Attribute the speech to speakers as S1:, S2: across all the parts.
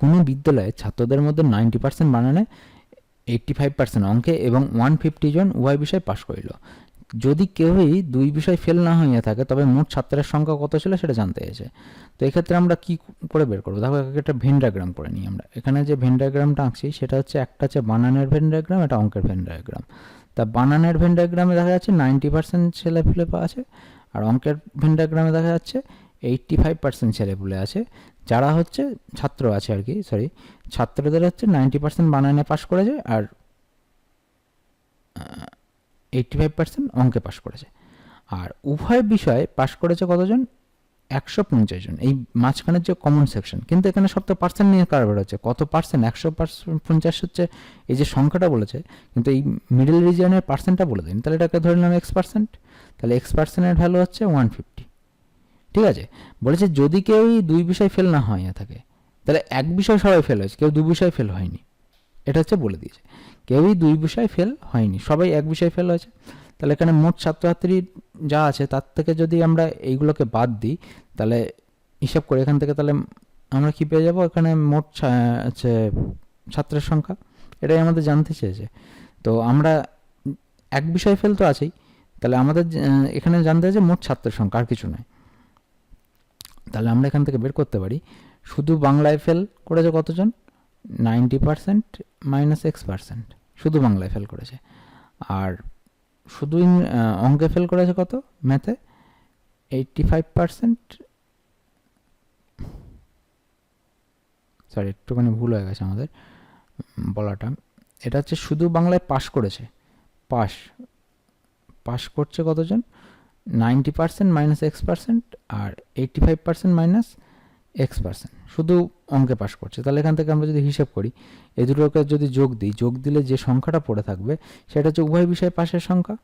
S1: কোনো বিদ্যালয়ে ছাত্রদের মধ্যে 90% বানানে, 85% অঙ্কে এবং 150 জন উভয় বিষয় পাশ করিল। যদি কেউই 2 বিষয় ফেল না হইয়া থাকে তবে মোট ছাত্রের সংখ্যা কত ছিল সেটা জানতে চাইছে। তো এক্ষেত্রে আমরা কি করে বের করবো? দেখো একটা ভেন ডায়াগ্রাম করে নিই আমরা। এখানে যে ভেন ডায়াগ্রামটা আঁকছি সেটা হচ্ছে একটা হচ্ছে বানানের ভেন ডায়াগ্রাম, এটা অঙ্কের ভেন ডায়াগ্রাম। তা বানানের ভেন ডায়াগ্রামে দেখা যাচ্ছে 90% ছেলেপুলে আছে, আর অঙ্কের ভেন ডায়াগ্রামে দেখা যাচ্ছে 85% ছেলেপুলে আছে, যারা হচ্ছে ছাত্র আছে আর কি, সরি, ছাত্রদের হচ্ছে 90% বানানে পাশ করেছে আর 85% অঙ্কে পাশ করেছে। আর উভয় বিষয়ে পাশ করেছে কতজন? 150 জন। এই মাঝখানের যে কমন সেকশন, কিন্তু এখানে সব তো পার্সেন্ট নিয়ে কারবার হচ্ছে, কত পার্সেন্ট? 150 হচ্ছে এই যে সংখ্যাটা বলেছে, কিন্তু এই মিডল রিজিয়নের পার্সেন্টটা বলে দিন, তাহলে এটাকে ধরে নিলাম X%, তাহলে X%-এর ভ্যালু হচ্ছে 150। ঠিক আছে, বলেছে যদি কেউ 2 বিষয় ফেল না হয়ে থাকে, তাহলে এক বিষয় সবাই ফেল হয়েছে, কেউ 2 বিষয় ফেল হয়নি, এটা হচ্ছে বলে দিয়েছে। কেউই 2 বিষয় ফেল হয়নি, সবাই এক বিষয় ফেল হয়েছে। তাহলে এখানে মোট ছাত্রছাত্রী যা আছে তার থেকে যদি আমরা এইগুলোকে বাদ দিই, তাহলে হিসাব করে এখান থেকে তাহলে আমরা কি পেয়ে যাব? এখানে মোট হচ্ছে ছাত্রের সংখ্যা, এটাই আমাদের জানতে চেয়েছে। তো আমরা এক বিষয় ফেল তো আছেই, তাহলে আমাদের এখানে জানতে চাইছে মোট ছাত্রের সংখ্যা, আর কিছু নয়। তাহলে আমরা এখান থেকে বের করতে পারি শুধু বাংলায় ফেল করেছে কতজন? 90% মাইনাস X%, শুধু বাংলায় ফেল করেছে। আর শুধু অঙ্কে ফেল করেছে কত? ম্যাথে 85%, সরি একটুখানি ভুল হয়ে গেছে আমাদের বলাটা, এটা হচ্ছে শুধু বাংলায় পাশ করেছে, পাশ করছে কতজন? 90% মাইনাস X%, আর 85% মাইনাস X%, শুধু অঙ্কে পাশ করছে। তাহলে এখান থেকে আমরা যদি হিসেব করি, এই দুটোকে যদি যোগ দিই, যোগ দিলে যে সংখ্যাটা পড়ে থাকবে সেটা হচ্ছে উভয় বিষয় পাশের সংখ্যা।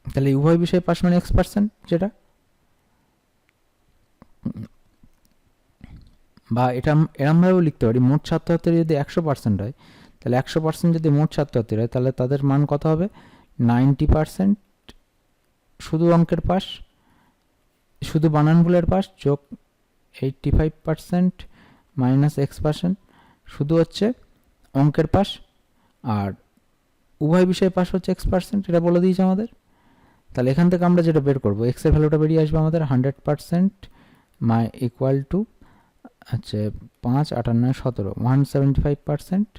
S1: তাহলে উভয় বিষয় পাশ মানে X%, যেটা, বা এটা এরমভাবেও লিখতে পারি, মোট ছাত্রছাত্রী যদি 100% হয়, তাহলে 100% যদি মোট ছাত্রছাত্রী হয়, তাহলে তাদের মান কত হবে? 90% শুধু অঙ্কের পাশ, শুধু বানান ভুলের পাশ, যোগ 85% মাইনাস X% শুধু হচ্ছে অঙ্কের পাশ, আর উভয় বিষয় পাশ হচ্ছে X%, এটা বলে দিয়েছে আমাদের। তাহলে এখান থেকে আমরা যেটা বের করবো, X এর ভ্যালুটা বেরিয়ে আসবে আমাদের 100% ইকুয়াল টু হচ্ছে 5, 8, 9, 17, 175%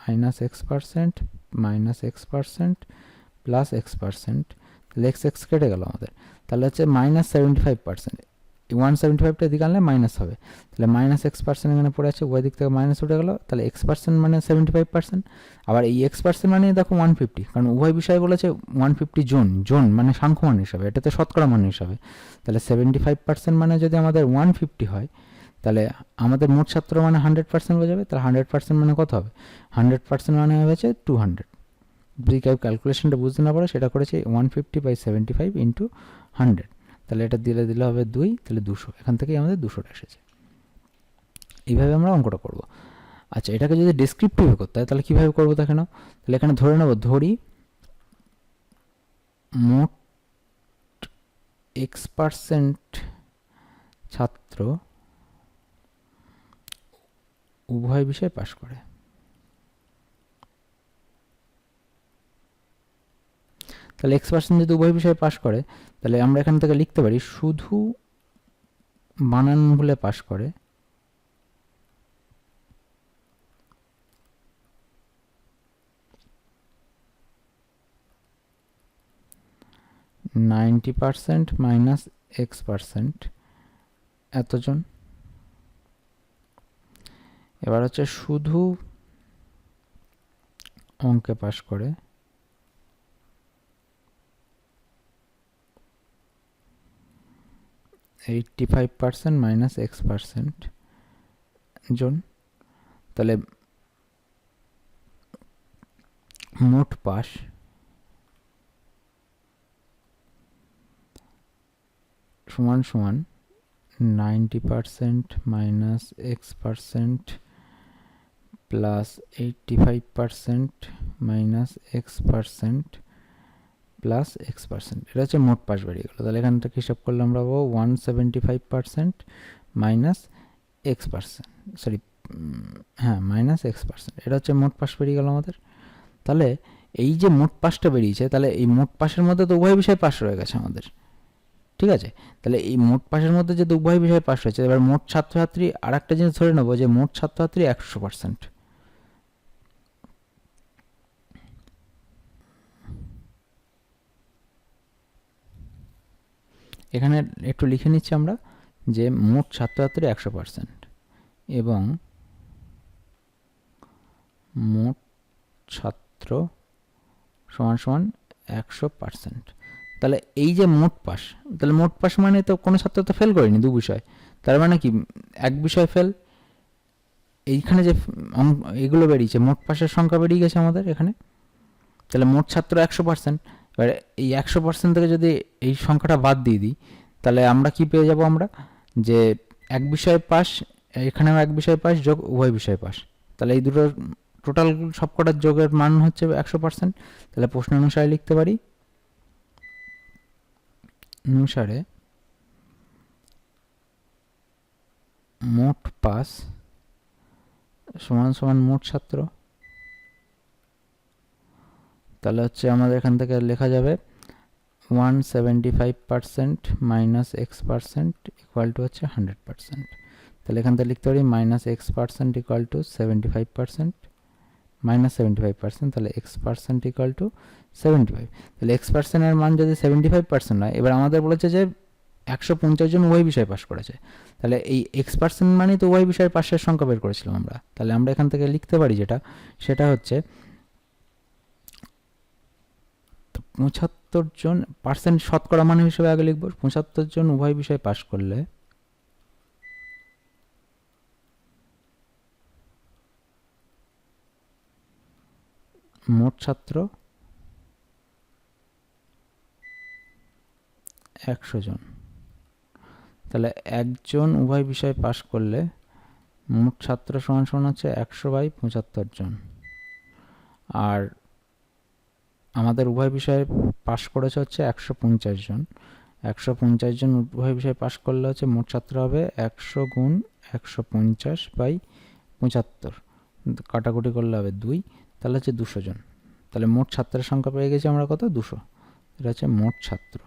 S1: minus X% minus X% plus X%, তাহলে X কেটে গেল আমাদের, তাহলে হচ্ছে মাইনাস 75%, 175টা এদিকে আনলে মাইনাস হবে, তাহলে মাইনাস X% এখানে পড়ে আছে, ওই দিক থেকে মাইনাস উঠে গেল, তাহলে X% মানে 75%, আবার এই X% মানে দেখো 150, কারণ উভয় বিষয় বলেছে 150 জন মানে সাংখ্য মান হিসাবে, এটাতে শতকরা মান হিসাবে। তাহলে 75% মানে যদি আমাদের 150 হয়, তাহলে আমাদের মোট ছাত্র মানে 100% হয়ে যাবে। তাহলে 100% মানে কত হবে? 100% মানে হয়েছে 200। যদি কেউ ক্যালকুলেশনটা বুঝতে না পারে, সেটা করেছে 150/75 ইন্টু 100, তাহলে এটা দিলে হবে 2, তাহলে 200, এখান থেকেই আমাদের 200টা এসেছে। এইভাবে আমরা অঙ্কটা করব। আচ্ছা, এটাকে যদি ডেসক্রিপটিভে করতে হয় তাহলে কীভাবে করবো দেখে নাও। তাহলে এখানে ধরে নেব, ধরি মোট X% ছাত্র উভয় বিষয় পাশ করে। তাহলে X% যদি উভয় বিষয়ে পাশ করে, তাহলে আমরা এখান থেকে লিখতে পারি শুধু বানান ভুলে পাশ করে 90% মাইনাস X% এতজন। এবার হচ্ছে শুধু অঙ্কে পাশ করে 85% মাইনাস X% জন। তাহলে মোট পাশ সমান সমান 90% minus X% plus 85% minus X% plus X%, এটা হচ্ছে মোট পাশ বেরিয়ে গেলো। তাহলে এখান থেকে হিসাব করলে আমরা পাবো 175% মাইনাস x%, সরি হ্যাঁ -x%, এটা হচ্ছে মোট পাশ বেরিয়ে গেল আমাদের। তাহলে এই যে মোট পাশটা বেরিয়েছে, তাহলে এই মোট পাশের মধ্যে তো উভয় বিষয় পাশ রয়ে গেছে আমাদের, ঠিক আছে। তাহলে এই মোট পাশের মধ্যে যে উভয় বিষয় পাশ রয়েছে, এবার মোট ছাত্রছাত্রী আর একটা জিনিস ধরে নেবো যে মোট ছাত্রছাত্রী 100%। এখানে একটু লিখে নিচ্ছি আমরা যে মোট ছাত্রছাত্রী 100% এবং মোট ছাত্র সমান সমান 100%। তাহলে এই যে মোট পাস, তাহলে মোট পাস মানে তো কোনো ছাত্র তো ফেল করেনি দু বিষয়, তার মানে কি এক বিষয় ফেল, এইখানে যে এগুলো বেরিয়েছে মোট পাসের সংখ্যা বেরিয়ে গেছে আমাদের এখানে। তাহলে মোট ছাত্র 100%, এবার এই 100% থেকে যদি এই সংখ্যাটা বাদ দিয়ে দিই, তাহলে আমরা কি পেয়ে যাব, আমরা যে এক বিষয় পাস, এখানেও এক বিষয় পাস যোগ উভয় বিষয় পাস, তাহলে এই দুটোর টোটাল সবকটার যোগের মান হচ্ছে 100%। তাহলে প্রশ্ন অনুসারে লিখতে পারি, অনুসারে মোট পাস সমান সমান মোট ছাত্র। তাহলে হচ্ছে আমাদের এখান থেকে লেখা যাবে 175% মাইনাস x% ইকুয়াল টু হচ্ছে 100%। তাহলে এখান থেকে লিখতে পারি -x% ইকুয়াল টু 75%, -75%, তাহলে x% ইকুয়াল টু 75। তাহলে x% এর মান যদি 75% হয়, এবার আমাদের বলেছে যে 150 জন উভয় বিষয় পাস করেছে, তাহলে এই x% মানে তো উভয় বিষয় পাশের সংখ্যা বের করেছিলাম আমরা। তাহলে আমরা এখান থেকে লিখতে পারি যেটা, সেটা হচ্ছে 75 জন পার্সেন্ট শতকরা মান হিসেবে আগে লিখব, 75 জন উভয় বিষয় পাস করলে মোট ছাত্র 100 জন। তাহলে একজন উভয় বিষয় পাস করলে মোট ছাত্র সমান সমান হচ্ছে 100/75 জন। আর আমাদের উভয় বিষয়ে পাস করেছে হচ্ছে 150 জন। 150 জন উভয় বিষয় পাস করলে হচ্ছে মোট ছাত্র হবে 100 গুণ 150/75, কাটাকুটি করলে হবে 2, তাহলে হচ্ছে 200 জন। তাহলে মোট ছাত্রের সংখ্যা পেয়ে গেছি আমরা কত, 200। এটা হচ্ছে মোট ছাত্র।